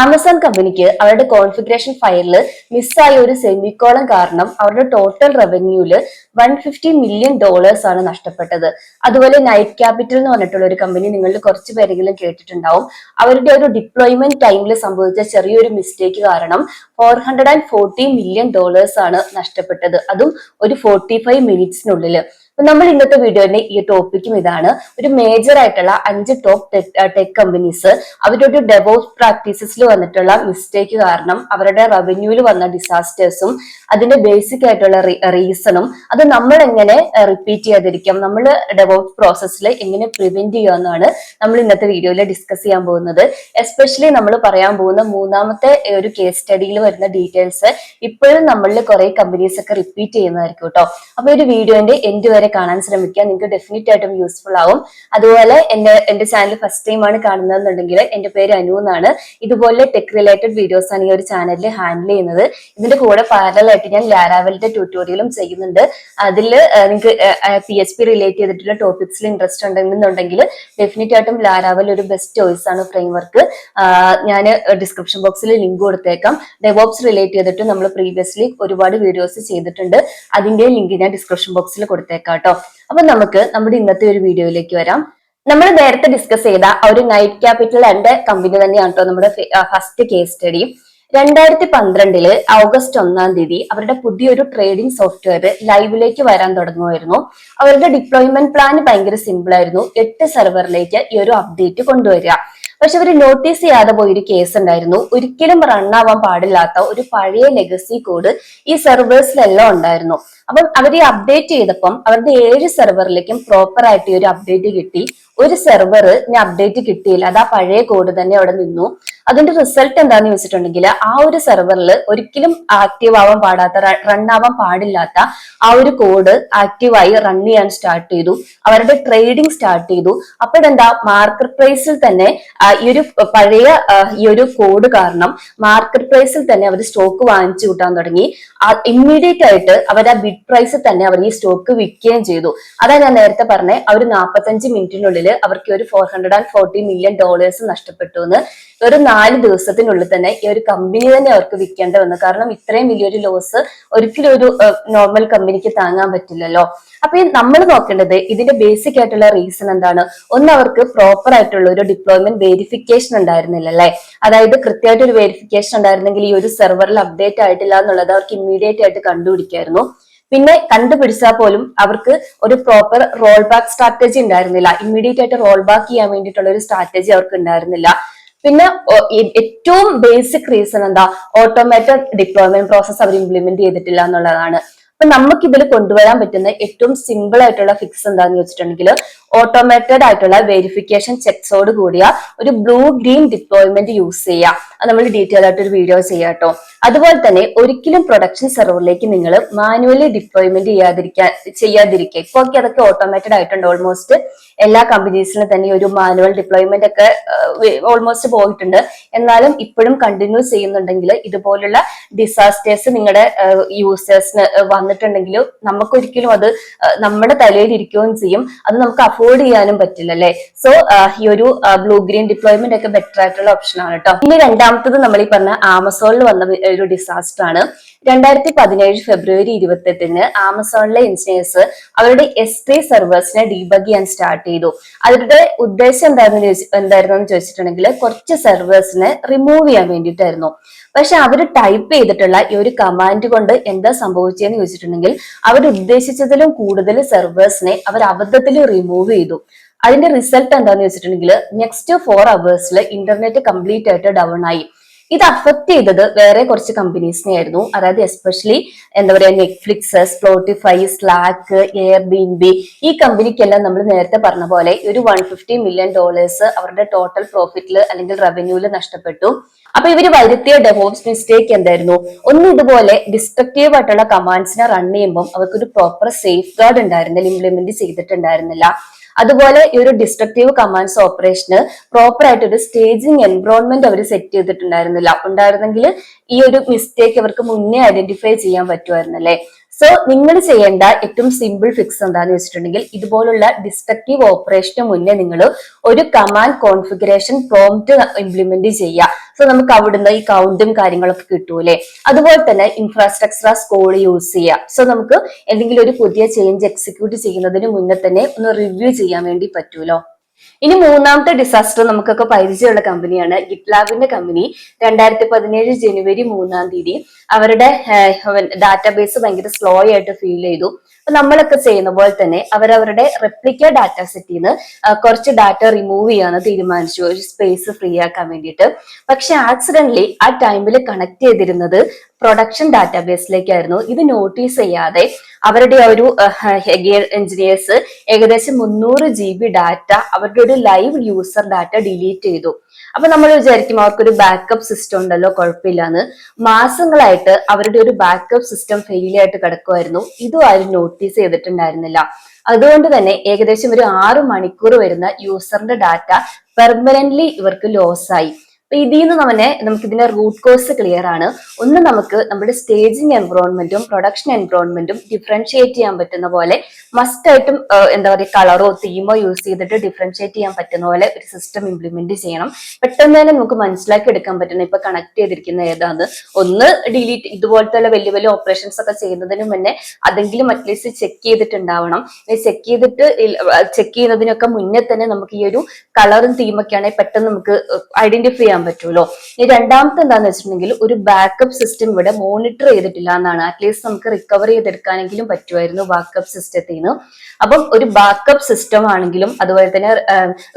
Amazon കമ്പനിക്ക് അവരുടെ configuration ഫയലിൽ മിസ്സായ ഒരു സെമിക്കോളം കാരണം അവരുടെ ടോട്ടൽ റവന്യൂല് $150 million ആണ് നഷ്ടപ്പെട്ടത്. അതുപോലെ നൈറ്റ് ക്യാപിറ്റൽ എന്ന് പറഞ്ഞിട്ടുള്ള ഒരു കമ്പനി നിങ്ങളിൽ കുറച്ച് പേരെങ്കിലും കേട്ടിട്ടുണ്ടാവും. അവരുടെ ഒരു ഡിപ്ലോയ്മെന്റ് ടൈമിൽ സംഭവിച്ച ചെറിയൊരു മിസ്റ്റേക്ക് കാരണം $440 million ആണ് നഷ്ടപ്പെട്ടത്. അതും ഒരു 45 മിനിറ്റ്സിനുള്ളിൽ. നമ്മൾ ഇന്നത്തെ വീഡിയോയുടെ ഈ ടോപ്പിക്കും ഇതാണ്. ഒരു മേജർ ആയിട്ടുള്ള 5 ടോപ്പ് ടെക് കമ്പനീസ് അവരുടെ ഒരു ഡെവോപ്സ് പ്രാക്ടീസസിൽ വന്നിട്ടുള്ള മിസ്റ്റേക്ക് കാരണം അവരുടെ റവന്യൂവിൽ വന്ന ഡിസാസ്റ്റേഴ്സും അതിന്റെ ബേസിക് ആയിട്ടുള്ള റീസണും അത് നമ്മൾ എങ്ങനെ റിപ്പീറ്റ് ചെയ്യാതിരിക്കാം, നമ്മൾ ഡെവോപ്സ് പ്രോസസ്സിൽ എങ്ങനെ പ്രിവെന്റ് ചെയ്യാമെന്നാണ് നമ്മൾ ഇന്നത്തെ വീഡിയോയിൽ ഡിസ്കസ് ചെയ്യാൻ പോകുന്നത്. എസ്പെഷ്യലി നമ്മൾ പറയാൻ പോകുന്ന മൂന്നാമത്തെ ഒരു കേസ് സ്റ്റഡിയിൽ വരുന്ന ഡീറ്റെയിൽസ് ഇപ്പോഴും നമ്മളിൽ കുറെ കമ്പനീസ് ഒക്കെ റിപ്പീറ്റ് ചെയ്യുന്നതായിരിക്കും കേട്ടോ. അപ്പൊ ഒരു വീഡിയോന്റെ എൻഡ് വരെ കാണാൻ ശ്രമിക്കുക, നിങ്ങൾക്ക് ഡെഫിനറ്റ് ആയിട്ടും യൂസ്ഫുൾ ആവും. അതുപോലെ എന്റെ ചാനൽ ഫസ്റ്റ് ടൈം ആണ് കാണുന്നതെന്നുണ്ടെങ്കിൽ എന്റെ പേര് അനു എന്നാണ്. ഇതുപോലെ ടെക് റിലേറ്റഡ് വീഡിയോസ് ആണ് ഈ ഒരു ചാനലിൽ ഹാൻഡിൽ ചെയ്യുന്നത്. ഇതിന്റെ കൂടെ പാരലൽ ആയിട്ട് ഞാൻ ലാരാവലിന്റെ ട്യൂട്ടോറിയലും ചെയ്യുന്നുണ്ട്. അതിൽ നിങ്ങൾക്ക് PHP റിലേറ്റ് ചെയ്തിട്ടുള്ള ടോപ്പിക്സിൽ ഇൻട്രസ്റ്റ് ഉണ്ടെന്നുണ്ടെങ്കിൽ ഡെഫിനറ്റ് ആയിട്ടും ലാരാവൽ ഒരു ബെസ്റ്റ് ചോയ്സ് ആണ് ഫ്രെയിംവർക്ക്. ഞാൻ ഡിസ്ക്രിപ്ഷൻ ബോക്സിൽ ലിങ്ക് കൊടുത്തേക്കാം. ഡെവോപ്സ് റിലേറ്റ് ചെയ്തിട്ട് നമ്മൾ പ്രീവിയസ്ലി ഒരുപാട് വീഡിയോസ് ചെയ്തിട്ടുണ്ട്. അതിന്റെ ലിങ്ക് ഞാൻ ഡിസ്ക്രിപ്ഷൻ ബോക്സിൽ കൊടുത്തേക്കാം കേട്ടോ. അപ്പൊ നമുക്ക് നമ്മുടെ ഇന്നത്തെ ഒരു വീഡിയോയിലേക്ക് വരാം. നമ്മൾ നേരത്തെ ഡിസ്കസ് ചെയ്ത ഒരു നൈറ്റ് ക്യാപിറ്റൽ എന്റെ കമ്പനി തന്നെയാണ് കേട്ടോ നമ്മുടെ ഫസ്റ്റ് കേസ് സ്റ്റഡി. 2012 ഓഗസ്റ്റ് 1 അവരുടെ പുതിയൊരു ട്രേഡിംഗ് സോഫ്റ്റ്വെയർ ലൈവിലേക്ക് വരാൻ തുടങ്ങുമായിരുന്നു. അവരുടെ ഡിപ്ലോയ്മെന്റ് പ്ലാൻ ഭയങ്കര സിമ്പിൾ ആയിരുന്നു. 8 സെർവറിലേക്ക് ഈ ഒരു അപ്ഡേറ്റ് കൊണ്ടുവരിക. പക്ഷെ അവർ നോട്ടീസ് ചെയ്യാതെ പോയൊരു കേസ് ഉണ്ടായിരുന്നു. ഒരിക്കലും റൺ ആവാൻ പാടില്ലാത്ത ഒരു പഴയ ലെഗസി കോഡ് ഈ സെർവേഴ്സിലെല്ലാം ഉണ്ടായിരുന്നു. അപ്പം അവർ ഈ അപ്ഡേറ്റ് ചെയ്തപ്പം അവരുടെ 7 സെർവറിലേക്കും പ്രോപ്പർ ആയിട്ട് ഈ ഒരു അപ്ഡേറ്റ് കിട്ടി. ഒരു സെർവറിന് അപ്ഡേറ്റ് കിട്ടിയില്ല, അത് ആ പഴയ കോഡ് തന്നെ അവിടെ നിന്നു. അതിന്റെ റിസൾട്ട് എന്താന്ന് ചോദിച്ചിട്ടുണ്ടെങ്കിൽ ആ ഒരു സെർവറിൽ ഒരിക്കലും ആക്റ്റീവ് ആവാൻ പാടാത്ത, റൺ ആവാൻ പാടില്ലാത്ത ആ ഒരു കോഡ് ആക്റ്റീവായി റൺ ചെയ്യാൻ സ്റ്റാർട്ട് ചെയ്തു. അവരുടെ ട്രേഡിംഗ് സ്റ്റാർട്ട് ചെയ്തു. അപ്പോഴെന്താ, മാർക്കറ്റ് പ്രൈസിൽ തന്നെ ഈ ഒരു പഴയ ഈ ഒരു കോഡ് കാരണം മാർക്കറ്റ് പ്രൈസിൽ തന്നെ അവർ സ്റ്റോക്ക് വാങ്ങിച്ചു കൂട്ടാൻ തുടങ്ങി. ഇമ്മീഡിയറ്റ് ആയിട്ട് അവർ ആ ബിഡ് പ്രൈസിൽ തന്നെ അവർ ഈ സ്റ്റോക്ക് വിൽക്കുകയും ചെയ്തു. അതാ ഞാൻ നേരത്തെ പറഞ്ഞേ, അവർ 45 മിനിറ്റിനുള്ളിൽ അവർക്ക് ഒരു $440 million നഷ്ടപ്പെട്ടു എന്ന്. ഒരു 4 ദിവസത്തിനുള്ളിൽ തന്നെ ഈ ഒരു കമ്പനി തന്നെ അവർക്ക് വിൽക്കേണ്ടി വന്നു. കാരണം ഇത്രയും വലിയൊരു ലോസ് ഒരിക്കലും ഒരു നോർമൽ കമ്പനിക്ക് താങ്ങാൻ പറ്റില്ലല്ലോ. അപ്പൊ നമ്മൾ നോക്കേണ്ടത് ഇതിന്റെ ബേസിക് ആയിട്ടുള്ള റീസൺ എന്താണ്. ഒന്ന്, അവർക്ക് പ്രോപ്പർ ആയിട്ടുള്ള ഒരു ഡിപ്ലോയ്മെന്റ് വെരിഫിക്കേഷൻ ഉണ്ടായിരുന്നില്ല അല്ലെ. അതായത് കൃത്യമായിട്ട് ഒരു വെരിഫിക്കേഷൻ ഉണ്ടായിരുന്നെങ്കിൽ ഈ ഒരു സെർവറിൽ അപ്ഡേറ്റ് ആയിട്ടില്ല എന്നുള്ളത് അവർക്ക് ഇമ്മീഡിയറ്റ് ആയിട്ട് കണ്ടുപിടിക്കായിരുന്നു. പിന്നെ കണ്ടുപിടിച്ചാൽ പോലും അവർക്ക് ഒരു പ്രോപ്പർ റോൾ ബാക്ക് സ്ട്രാറ്റജി ഉണ്ടായിരുന്നില്ല. ഇമ്മീഡിയറ്റ് ആയിട്ട് റോൾ ബാക്ക് ചെയ്യാൻ വേണ്ടിയിട്ടുള്ള ഒരു സ്ട്രാറ്റജി അവർക്ക് ഉണ്ടായിരുന്നില്ല. പിന്നെ ഏറ്റവും ബേസിക് റീസൺ എന്താ, ഓട്ടോമേറ്റഡ് ഡിപ്ലോയ്മെന്റ് പ്രോസസ് അവർ ഇംപ്ലിമെന്റ് ചെയ്തിട്ടില്ല എന്നുള്ളതാണ്. അപ്പൊ നമുക്ക് ഇതിൽ കൊണ്ടുവരാൻ പറ്റുന്ന ഏറ്റവും സിമ്പിൾ ആയിട്ടുള്ള ഫിക്സ് എന്താന്ന് വെച്ചിട്ടുണ്ടെങ്കിൽ ഓട്ടോമേറ്റഡ് ആയിട്ടുള്ള വെരിഫിക്കേഷൻ ചെക്സോട് കൂടിയ ഒരു ബ്ലൂ ഗ്രീൻ ഡിപ്ലോയ്മെന്റ് യൂസ് ചെയ്യുക. അത് നമ്മൾ ഡീറ്റെയിൽ ആയിട്ട് ഒരു വീഡിയോ ചെയ്യാം കേട്ടോ. അതുപോലെ തന്നെ ഒരിക്കലും പ്രൊഡക്ഷൻ സെർവറിലേക്ക് നിങ്ങൾ മാനുവലി ഡിപ്ലോയ്മെന്റ് ചെയ്യാതിരിക്കുക. ഇപ്പൊ അതൊക്കെ ഓട്ടോമേറ്റഡ് ആയിട്ടുണ്ട്. ഓൾമോസ്റ്റ് എല്ലാ കമ്പനീസിലും തന്നെ ഒരു മാനുവൽ ഡിപ്ലോയ്മെന്റ് ഒക്കെ ഓൾമോസ്റ്റ് പോയിട്ടുണ്ട്. എന്നാലും ഇപ്പോഴും കണ്ടിന്യൂ ചെയ്യുന്നുണ്ടെങ്കിൽ ഇതുപോലുള്ള ഡിസാസ്റ്റേഴ്സ് നിങ്ങളുടെ യൂസേഴ്സിന് വന്നിട്ടുണ്ടെങ്കിൽ നമുക്കൊരിക്കലും അത് നമ്മുടെ തലയിൽ ഇരിക്കുകയും ചെയ്യും. അത് നമുക്ക് അഫോർഡ് ചെയ്യാനും പറ്റില്ല അല്ലെ. സോ ഈ ഒരു ബ്ലൂ ഗ്രീൻ ഡിപ്ലോയ്മെന്റ് ഒക്കെ ബെറ്റർ ആയിട്ടുള്ള ഓപ്ഷൻ ആണ് കേട്ടോ. ഇനി രണ്ടാമത്തത് നമ്മൾ ഈ പറഞ്ഞ ആമസോണിൽ വന്ന ഒരു ഡിസാസ്റ്റർ ആണ്. 2017 ഫെബ്രുവരി 28 ആമസോണിലെ എഞ്ചിനീയേഴ്സ് അവരുടെ S3 സെർവേഴ്സിനെ ഡീബഗ് ചെയ്യാൻ സ്റ്റാർട്ട് ചെയ്തു. അവരുടെ ഉദ്ദേശം എന്തായിരുന്നു ചോദിച്ചിട്ടുണ്ടെങ്കിൽ കുറച്ച് സെർവേഴ്സിനെ റിമൂവ് ചെയ്യാൻ വേണ്ടിയിട്ടായിരുന്നു. പക്ഷെ അവർ ടൈപ്പ് ചെയ്തിട്ടുള്ള ഈ ഒരു കമാൻഡ് കൊണ്ട് എന്താ സംഭവിച്ചതെന്ന് ചോദിച്ചിട്ടുണ്ടെങ്കിൽ അവർ ഉദ്ദേശിച്ചതിലും കൂടുതൽ സെർവേഴ്സിനെ അവർ അബദ്ധത്തിൽ റിമൂവ് ചെയ്തു. അതിന്റെ റിസൾട്ട് എന്താന്ന് വെച്ചിട്ടുണ്ടെങ്കിൽ നെക്സ്റ്റ് 4 hours ഇന്റർനെറ്റ് കംപ്ലീറ്റ് ആയിട്ട് ഡൗൺ ആയി. ഇത് അഫക്ട് ചെയ്തത് വേറെ കുറച്ച് കമ്പനീസിനെ ആയിരുന്നു. അതായത് എസ്പെഷ്യലി എന്താ പറയാ, നെറ്റ്ഫ്ലിക്സ്, സ്പോട്ടിഫൈ, സ്ലാക്ക്, എയർബിഎൻബി, ഈ കമ്പനിക്കെല്ലാം നമ്മൾ നേരത്തെ പറഞ്ഞ പോലെ ഒരു $150 million അവരുടെ ടോട്ടൽ പ്രോഫിറ്റിൽ അല്ലെങ്കിൽ റവന്യൂല് നഷ്ടപ്പെട്ടു. അപ്പൊ ഇവര് വരുത്തിയ ഡെവോപ്സ് മിസ്റ്റേക്ക് എന്തായിരുന്നു, ഒന്ന് ഇതുപോലെ ഡിസ്ട്രക്റ്റീവ് ആയിട്ടുള്ള കമാൻഡ്സിനെ റൺ ചെയ്യുമ്പോൾ അവർക്കൊരു പ്രോപ്പർ സേഫ് ഗാർഡ് ഉണ്ടായിരുന്നില്ല, ഇംപ്ലിമെന്റ് ചെയ്തിട്ടുണ്ടായിരുന്നില്ല. അതുപോലെ ഈ ഒരു ഡിസ്ട്രക്റ്റീവ് കമാൻഡ്സ് ഓപ്പറേഷന് പ്രോപ്പർ ആയിട്ട് ഒരു സ്റ്റേജിങ് എൻവറോൺമെന്റ് അവർ സെറ്റ് ചെയ്തിട്ടുണ്ടായിരുന്നില്ല. ഉണ്ടായിരുന്നെങ്കിൽ ഈ ഒരു മിസ്റ്റേക്ക് അവർക്ക് മുന്നേ ഐഡന്റിഫൈ ചെയ്യാൻ പറ്റുമായിരുന്നല്ലേ. സോ നിങ്ങൾ ചെയ്യേണ്ട ഏറ്റവും സിമ്പിൾ ഫിക്സ് എന്താണെന്ന് വെച്ചിട്ടുണ്ടെങ്കിൽ ഇതുപോലുള്ള ഡിസ്ട്രക്റ്റീവ് ഓപ്പറേഷന് മുന്നേ നിങ്ങൾ ഒരു കമാൻഡ് കോൺഫിഗറേഷൻ പ്രോംപ്റ്റ് ഇംപ്ലിമെന്റ് ചെയ്യുക. സോ നമുക്ക് അവിടുന്ന് ഈ കൗണ്ടും കാര്യങ്ങളൊക്കെ കിട്ടൂലേ. അതുപോലെ തന്നെ ഇൻഫ്രാസ്ട്രക്ചർ ആസ് കോഡ് യൂസ് ചെയ്യുക. സോ നമുക്ക് എന്തെങ്കിലും ഒരു പുതിയ ചേഞ്ച് എക്സിക്യൂട്ട് ചെയ്യുന്നതിന് മുന്നേ തന്നെ ഒന്ന് റിവ്യൂ ചെയ്യാൻ വേണ്ടി പറ്റൂലോ. ഇനി മൂന്നാമത്തെ ഡിസാസ്റ്റർ നമുക്കൊക്കെ പരിചയമുള്ള കമ്പനിയാണ് ഗിറ്റ്ലാബിന്റെ കമ്പനി. 2017 ജനുവരി 3 അവരുടെ ഡാറ്റാബേസ് ഭയങ്കര സ്ലോ ആയിട്ട് ഫീൽ ചെയ്തു. അപ്പൊ നമ്മളൊക്കെ ചെയ്യുന്ന പോലെ തന്നെ അവരവരുടെ റെപ്ലിക്ക ഡാറ്റ സെറ്റിൽ നിന്ന് കുറച്ച് ഡാറ്റ റിമൂവ് ചെയ്യാന്ന് തീരുമാനിച്ചു, ഒരു സ്പേസ് ഫ്രീ ആക്കാൻ വേണ്ടിയിട്ട്. പക്ഷെ ആക്സിഡന്റലി ആ ടൈമിൽ കണക്ട് ചെയ്തിരുന്നത് പ്രൊഡക്ഷൻ ഡാറ്റാബേസിലേക്കായിരുന്നു. ഇത് നോട്ടീസ് ചെയ്യാതെ അവരുടെ ഒരു എഞ്ചിനീയേഴ്സ് ഏകദേശം 300 GB ഡാറ്റ, അവരുടെ ഒരു ലൈവ് യൂസർ ഡാറ്റ ഡിലീറ്റ് ചെയ്തു. അപ്പൊ നമ്മൾ വിചാരിക്കും അവർക്കൊരു ബാക്കപ്പ് സിസ്റ്റം ഉണ്ടല്ലോ, കുഴപ്പമില്ലാന്ന്. മാസങ്ങളായിട്ട് അവരുടെ ഒരു ബാക്കപ്പ് സിസ്റ്റം ഫെയിൽ ആയിട്ട് കിടക്കുമായിരുന്നു. ഇതും ആരും നോട്ടീസ് ചെയ്തിട്ടുണ്ടായിരുന്നില്ല. അതുകൊണ്ട് തന്നെ ഏകദേശം ഒരു 6 മണിക്കൂർ വരുന്ന യൂസറിന്റെ ഡാറ്റ പെർമനന്റ്ലി ഇവർക്ക് ലോസ് ആയി. അപ്പൊ ഇതിൽ നിന്ന് നമുക്ക് ഇതിന്റെ റൂട്ട് കോസ് ക്ലിയർ ആണ്. ഒന്ന്, നമുക്ക് നമ്മുടെ സ്റ്റേജിങ് എൻവറോൺമെന്റും പ്രൊഡക്ഷൻ എൻവറോൺമെന്റും ഡിഫറൻഷിയേറ്റ് ചെയ്യാൻ പറ്റുന്ന പോലെ മസ്റ്റ് ആയിട്ടും എന്താ പറയുക കളറോ തീമോ യൂസ് ചെയ്തിട്ട് ഡിഫറൻഷിയേറ്റ് ചെയ്യാൻ പറ്റുന്ന പോലെ ഒരു സിസ്റ്റം ഇംപ്ലിമെന്റ് ചെയ്യണം. പെട്ടെന്ന് തന്നെ നമുക്ക് മനസ്സിലാക്കി എടുക്കാൻ പറ്റുന്ന ഇപ്പൊ കണക്ട് ചെയ്തിരിക്കുന്ന ഏതാന്ന്. ഒന്ന്, ഡിലീറ്റ് ഇതുപോലത്തെ വലിയ വലിയ ഓപ്പറേഷൻസ് ഒക്കെ ചെയ്യുന്നതിന് മുന്നേ അതെങ്കിലും അറ്റ്ലീസ്റ്റ് ചെക്ക് ചെയ്തിട്ടുണ്ടാവണം. ചെക്ക് ചെയ്യുന്നതിനൊക്കെ മുന്നേ തന്നെ നമുക്ക് ഈ ഒരു കളറും തീമൊക്കെ ആണെങ്കിൽ പെട്ടെന്ന് നമുക്ക് ഐഡന്റിഫൈ ചെയ്യാൻ പറ്റുമല്ലോ. ഈ രണ്ടാമത്തെ എന്താന്ന് വെച്ചിട്ടുണ്ടെങ്കിൽ ഒരു ബാക്കപ്പ് സിസ്റ്റം ഇവിടെ മോണിറ്റർ ചെയ്തിട്ടില്ല എന്നാണ്. അറ്റ്ലീസ്റ്റ് നമുക്ക് റിക്കവർ ചെയ്തെടുക്കാനെങ്കിലും പറ്റുമായിരുന്നു ബാക്കപ്പ് സിസ്റ്റത്തിൽ നിന്ന്. അപ്പം ഒരു ബാക്കപ്പ് സിസ്റ്റം ആണെങ്കിലും അതുപോലെ തന്നെ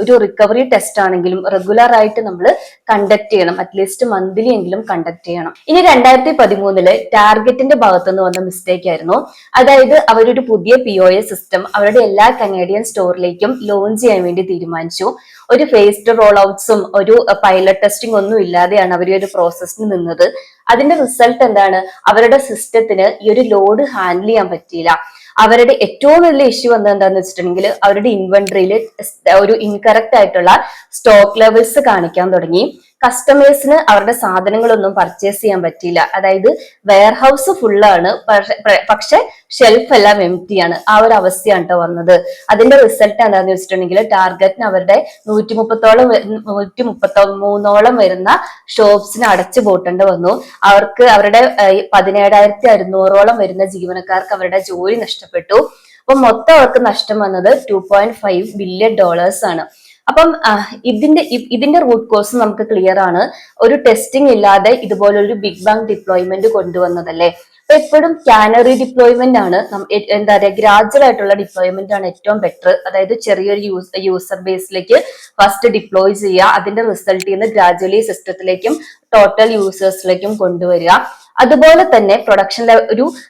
ഒരു റിക്കവറി ടെസ്റ്റ് ആണെങ്കിലും റെഗുലർ ആയിട്ട് നമ്മൾ കണ്ടക്ട് ചെയ്യണം. അറ്റ്ലീസ്റ്റ് മന്ത്ലി എങ്കിലും കണ്ടക്ട് ചെയ്യണം. ഇനി 2013 ടാർഗറ്റിന്റെ ഭാഗത്തുനിന്ന് വന്ന മിസ്റ്റേക്ക് ആയിരുന്നു. അതായത് അവരൊരു പുതിയ POS സിസ്റ്റം അവരുടെ എല്ലാ കനേഡിയൻ സ്റ്റോറിലേക്കും ലോഞ്ച് ചെയ്യാൻ വേണ്ടി തീരുമാനിച്ചു. ഒരു ഫേസ്ഡ് റോൾ ഔട്ട്സും ഒരു പൈലറ്റ് ടെസ്റ്റിംഗ് ഒന്നും ഇല്ലാതെയാണ് അവർ ഒരു പ്രോസസ്സിന് നിന്നത്. അതിന്റെ റിസൾട്ട് എന്താണ്? അവരുടെ സിസ്റ്റത്തിന് ഈ ഒരു ലോഡ് ഹാൻഡിൽ ചെയ്യാൻ പറ്റിയില്ല. അവരുടെ ഏറ്റവും വലിയ ഇഷ്യൂ വന്നത് എന്താന്ന് വെച്ചിട്ടുണ്ടെങ്കിൽ അവരുടെ ഇൻവെന്ററിയിൽ ഒരു ഇൻകറക്റ്റ് ആയിട്ടുള്ള സ്റ്റോക്ക് ലെവൽസ് കാണിക്കാൻ തുടങ്ങി. കസ്റ്റമേഴ്സിന് അവരുടെ സാധനങ്ങളൊന്നും പർച്ചേസ് ചെയ്യാൻ പറ്റിയില്ല. അതായത് വെയർഹൗസ് ഫുള്ളാണ്, പക്ഷെ ഷെൽഫ് എല്ലാം എംപ്റ്റി ആണ്. ആ ഒരു അവസ്ഥയാണ് കേട്ടോ വന്നത്. അതിന്റെ റിസൾട്ട് എന്താന്ന് വെച്ചിട്ടുണ്ടെങ്കിൽ ടാർഗറ്റിന് അവരുടെ 133 വരുന്ന ഷോപ്സിന് അടച്ചു പൂട്ടേണ്ടി വന്നു. അവർക്ക് അവരുടെ 17,600 വരുന്ന ജീവനക്കാർക്ക് അവരുടെ ജോലി നഷ്ടപ്പെട്ടു. അപ്പൊ മൊത്തം അവർക്ക് നഷ്ടം വന്നത് $2.5 ബില്യൺ ആണ്. അപ്പം ഇതിന്റെ റൂട്ട് കോസ് നമുക്ക് ക്ലിയർ ആണ്. ഒരു ടെസ്റ്റിംഗ് ഇല്ലാതെ ഇതുപോലൊരു ബിഗ് ബാങ് ഡിപ്ലോയ്മെന്റ് കൊണ്ടുവന്നതല്ലേ. അപ്പൊ എപ്പോഴും കാനറി ഡിപ്ലോയ്മെന്റ് ആണ് എന്താ പറയുക, ഗ്രാജുവൽ ആയിട്ടുള്ള ഡിപ്ലോയ്മെന്റ് ആണ് ഏറ്റവും ബെറ്റർ. അതായത് ചെറിയൊരു യൂസർ ബേസിലേക്ക് ഫസ്റ്റ് ഡിപ്ലോയ് ചെയ്യുക, അതിന്റെ റിസൾട്ടിൽ നിന്ന് ഗ്രാജുവലി സിസ്റ്റത്തിലേക്കും ടോട്ടൽ യൂസേഴ്സിലേക്കും കൊണ്ടുവരിക. അതുപോലെ തന്നെ പ്രൊഡക്ഷൻ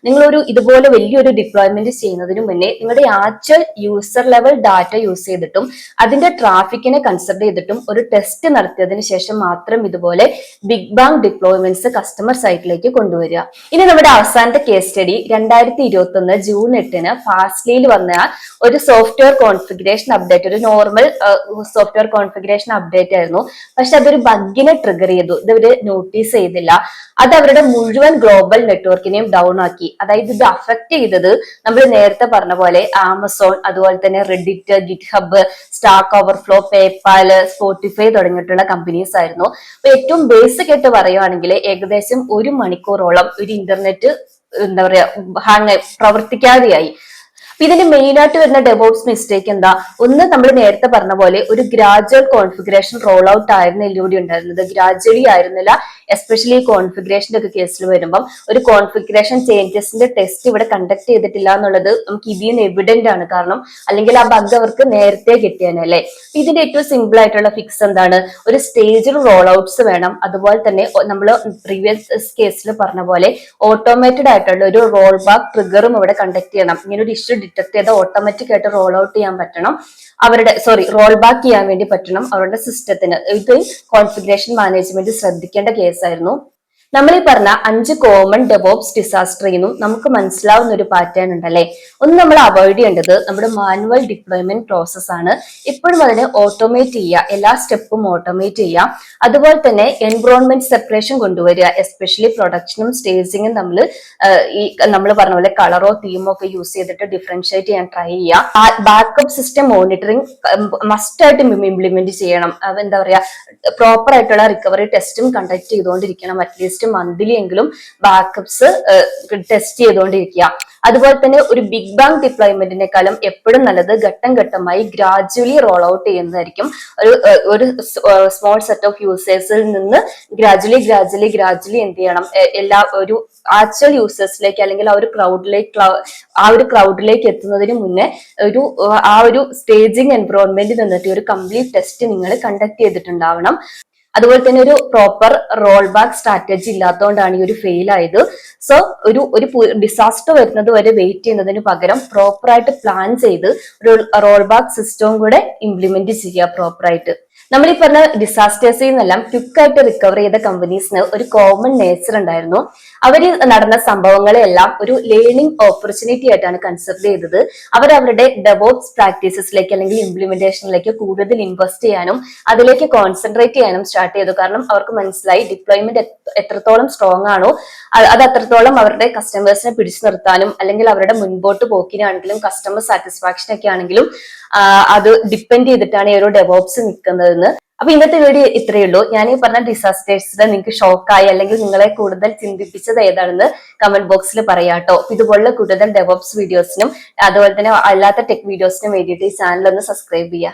നിങ്ങളൊരു ഇതുപോലെ വലിയൊരു ഡിപ്ലോയ്മെന്റ് ചെയ്യുന്നതിന് മുന്നേ നിങ്ങളുടെ actual user level data use ചെയ്തിട്ടും അതിന്റെ ട്രാഫിക്കിനെ കൺസിഡർ ചെയ്തിട്ടും ഒരു ടെസ്റ്റ് നടത്തിയതിനു ശേഷം മാത്രം ഇതുപോലെ ബിഗ് ബാങ് ഡിപ്ലോയ്മെന്റ്സ് കസ്റ്റമർ സൈറ്റിലേക്ക് കൊണ്ടുവരിക. ഇനി നമ്മുടെ അവസാനത്തെ കേസ് സ്റ്റഡി 2021 ജൂൺ 8 ഫാസ്റ്റ്ലിയിൽ വന്ന ഒരു സോഫ്റ്റ്വെയർ കോൺഫിഗറേഷൻ അപ്ഡേറ്റ്, ഒരു നോർമൽ സോഫ്റ്റ്വെയർ കോൺഫിഗറേഷൻ അപ്ഡേറ്റ് ആയിരുന്നു. പക്ഷെ അതൊരു ബഗ്ഗിനെ ട്രിഗർ ചെയ്തു. ഇവര് നോട്ടീസ് ചെയ്തില്ല. അത് അവരുടെ മുഴുവൻ ഗ്ലോബൽ നെറ്റ്വർക്കിനെയും ഡൗൺ ആക്കി. അതായത് ഇത് അഫക്ട് ചെയ്തത് നമ്മൾ നേരത്തെ പറഞ്ഞ പോലെ ആമസോൺ, അതുപോലെ തന്നെ Reddit, GitHub, Stack Overflow, PayPal, Spotify തുടങ്ങിയിട്ടുള്ള കമ്പനീസ് ആയിരുന്നു. അപ്പൊ ഏറ്റവും ബേസിക് ആയിട്ട് പറയുവാണെങ്കിൽ ഏകദേശം 1 മണിക്കൂറോളം ഒരു ഇന്റർനെറ്റ് എന്താ പറയാ പ്രവർത്തിക്കാതെയായി. അപ്പൊ ഇതിന്റെ മെയിൻ ആയിട്ട് വരുന്ന ഡെവോപ്സ് മിസ്റ്റേക്ക് എന്താ? ഒന്ന്, നമ്മൾ നേരത്തെ പറഞ്ഞ പോലെ ഒരു ഗ്രാജുവൽ കോൺഫിഗറേഷൻ റോൾ ഔട്ട് ആയിരുന്നു ഇതിലൂടെ ഉണ്ടായിരുന്നത്. ഗ്രാജുവലി ആയിരുന്നില്ല. എസ്പെഷ്യലി കോൺഫിഗറേഷന്റെ ഒക്കെ കേസിൽ വരുമ്പം ഒരു കോൺഫിഗറേഷൻ ചേഞ്ചസിന്റെ ടെസ്റ്റ് ഇവിടെ കണ്ടക്ട് ചെയ്തിട്ടില്ല എന്നുള്ളത് നമുക്ക് ഇതിൽ നിന്ന് എവിഡന്റ് ആണ്. കാരണം അല്ലെങ്കിൽ ആ ബഗ് അവർക്ക് നേരത്തെ കിട്ടിയാനല്ലേ. ഇതിന്റെ ഏറ്റവും സിമ്പിൾ ആയിട്ടുള്ള ഫിക്സ് എന്താണ്? ഒരു സ്റ്റേജിൽ റോൾ ഔട്ട്സ് വേണം. അതുപോലെ തന്നെ നമ്മൾ പ്രീവിയസ് കേസിൽ പറഞ്ഞ പോലെ ഓട്ടോമേറ്റഡ് ആയിട്ടുള്ള ഒരു റോൾ ബാക്ക് ട്രിഗറും ഇവിടെ കണ്ടക്ട് ചെയ്യണം. ഇങ്ങനെ ഒരു ഇഷ്യൂ ഡിറ്റക്ട് ചെയ്ത് ഓട്ടോമാറ്റിക് ആയിട്ട് റോൾ ഔട്ട് ചെയ്യാൻ പറ്റണം റോൾ ബാക്ക് ചെയ്യാൻ വേണ്ടി പറ്റണം അവരുടെ സിസ്റ്റത്തിന്. ഇത് കോൺഫിഗറേഷൻ മാനേജ്മെന്റ് ശ്രദ്ധിക്കേണ്ട കേസായിരുന്നു. നമ്മൾ ഈ പറഞ്ഞ 5 കോമൺ ഡെവോപ്സ് ഡിസാസ്റ്ററിൽ നിന്നും നമുക്ക് മനസ്സിലാവുന്ന ഒരു പാറ്റേൺ ഉണ്ടല്ലേ. ഒന്ന് നമ്മൾ അവോയ്ഡ് ചെയ്യേണ്ടത് നമ്മുടെ മാനുവൽ ഡിപ്ലോയ്മെന്റ് പ്രോസസ് ആണ്. എപ്പോഴും അതിനെ ഓട്ടോമേറ്റ് ചെയ്യുക, എല്ലാ സ്റ്റെപ്പും ഓട്ടോമേറ്റ് ചെയ്യുക. അതുപോലെ തന്നെ എൻവറോൺമെന്റ് സെപ്പറേഷൻ കൊണ്ടുവരിക, എസ്പെഷ്യലി പ്രൊഡക്ഷനും സ്റ്റേജിങ്ങും നമ്മൾ പറഞ്ഞ പോലെ കളറോ തീമോ ഒക്കെ യൂസ് ചെയ്തിട്ട് ഡിഫറൻഷിയേറ്റ് ചെയ്യാൻ ട്രൈ ചെയ്യുക. ബാക്കപ്പ് സിസ്റ്റം മോണിറ്ററിംഗ് മസ്റ്റ് ആയിട്ട് ഇംപ്ലിമെന്റ് ചെയ്യണം. എന്താ പറയാ, പ്രോപ്പർ ആയിട്ടുള്ള റിക്കവറി ടെസ്റ്റും കണ്ടക്ട് ചെയ്തുകൊണ്ടിരിക്കണം. അറ്റ്ലീസ്റ്റ് മന്ത്ലി എങ്കിലും ബാക്കപ്സ് ടെസ്റ്റ് ചെയ്തുകൊണ്ടിരിക്കുക. അതുപോലെ തന്നെ ഒരു ബിഗ് ബാങ് ഡിപ്ലോയ്മെന്റിനെക്കാളും എപ്പോഴും നല്ലത് ഘട്ടം ഘട്ടമായി ഗ്രാജുവലി റോൾ ഔട്ട് ചെയ്യുന്നതായിരിക്കും. ഒരു സ്മോൾ സെറ്റ് ഓഫ് യൂസേഴ്സിൽ നിന്ന് ഗ്രാജുവലി എന്ത് ചെയ്യണം, എല്ലാ ഒരു ആക്ച്വൽ യൂസേഴ്സിലേക്ക് അല്ലെങ്കിൽ ആ ഒരു ക്രൗഡിലേക്ക് എത്തുന്നതിന് മുന്നേ ആ ഒരു സ്റ്റേജിങ് എൻവറോൺമെന്റ് നിന്നിട്ട് ഒരു കംപ്ലീറ്റ് ടെസ്റ്റ് നിങ്ങൾ കണ്ടക്ട് ചെയ്തിട്ടുണ്ടാവണം. അതുപോലെ തന്നെ ഒരു പ്രോപ്പർ റോൾ ബാക്ക് സ്ട്രാറ്റജി ഇല്ലാത്തതുകൊണ്ടാണ് ഈ ഒരു ഫെയിൽ ആയത്. സോ ഒരു ഡിസാസ്റ്റർ വരുന്നത് വരെ വെയിറ്റ് ചെയ്യുന്നതിന് പകരം പ്രോപ്പർ ആയിട്ട് പ്ലാൻ ചെയ്ത് ഒരു റോൾ ബാക്ക് സിസ്റ്റവും കൂടെ ഇംപ്ലിമെന്റ് ചെയ്യുക പ്രോപ്പർ ആയിട്ട്. നമ്മൾ ഈ പറഞ്ഞ ഡിസാസ്റ്റേഴ്സിൽ നിന്നെല്ലാം ക്വിക്കായിട്ട് റിക്കവർ ചെയ്ത കമ്പനീസിന് ഒരു കോമൺ നേച്ചർ ഉണ്ടായിരുന്നു. അവര് നടന്ന സംഭവങ്ങളെല്ലാം ഒരു ലേണിംഗ് ഓപ്പർച്യൂണിറ്റി ആയിട്ടാണ് കൺസിഡർ ചെയ്തത്. അവരവരുടെ ഡെവോപ്സ് പ്രാക്ടീസസിലേക്ക് അല്ലെങ്കിൽ ഇംപ്ലിമെന്റേഷനിലേക്ക് കൂടുതൽ ഇൻവെസ്റ്റ് ചെയ്യാനും അതിലേക്ക് കോൺസെൻട്രേറ്റ് ചെയ്യാനും സ്റ്റാർട്ട് ചെയ്തു. കാരണം അവർക്ക് മനസ്സിലായി ഡിപ്ലോയ്മെന്റ് എത്രത്തോളം സ്ട്രോങ് ആണോ അത് അത്രത്തോളം അവരുടെ കസ്റ്റമേഴ്സിനെ പിടിച്ചു നിർത്താനും അല്ലെങ്കിൽ അവരുടെ മുൻപോട്ട് പോക്കിനാണെങ്കിലും കസ്റ്റമർ സാറ്റിസ്ഫാക്ഷൻ ഒക്കെ ആണെങ്കിലും അത് ഡിപ്പെൻഡ് ചെയ്തിട്ടാണ് ഈ ഒരു ഡെവോപ്സ് നിൽക്കുന്നതെന്ന്. അപ്പൊ ഇന്നത്തെ വീഡിയോ ഇത്രയേ ഉള്ളൂ. ഞാൻ ഈ പറഞ്ഞ ഡിസാസ്റ്റേഴ്സിൽ നിങ്ങൾക്ക് ഷോക്കായി അല്ലെങ്കിൽ നിങ്ങളെ കൂടുതൽ ചിന്തിപ്പിച്ചത് ഏതാണെന്ന് കമന്റ് ബോക്സിൽ പറയാട്ടോ. ഇതുപോലുള്ള കൂടുതൽ ഡെവോപ്സ് വീഡിയോസിനും അതുപോലെ തന്നെ അല്ലാത്ത ടെക് വീഡിയോസിനും വേണ്ടിയിട്ട് ഈ ചാനൽ ഒന്ന് സബ്സ്ക്രൈബ് ചെയ്യുക.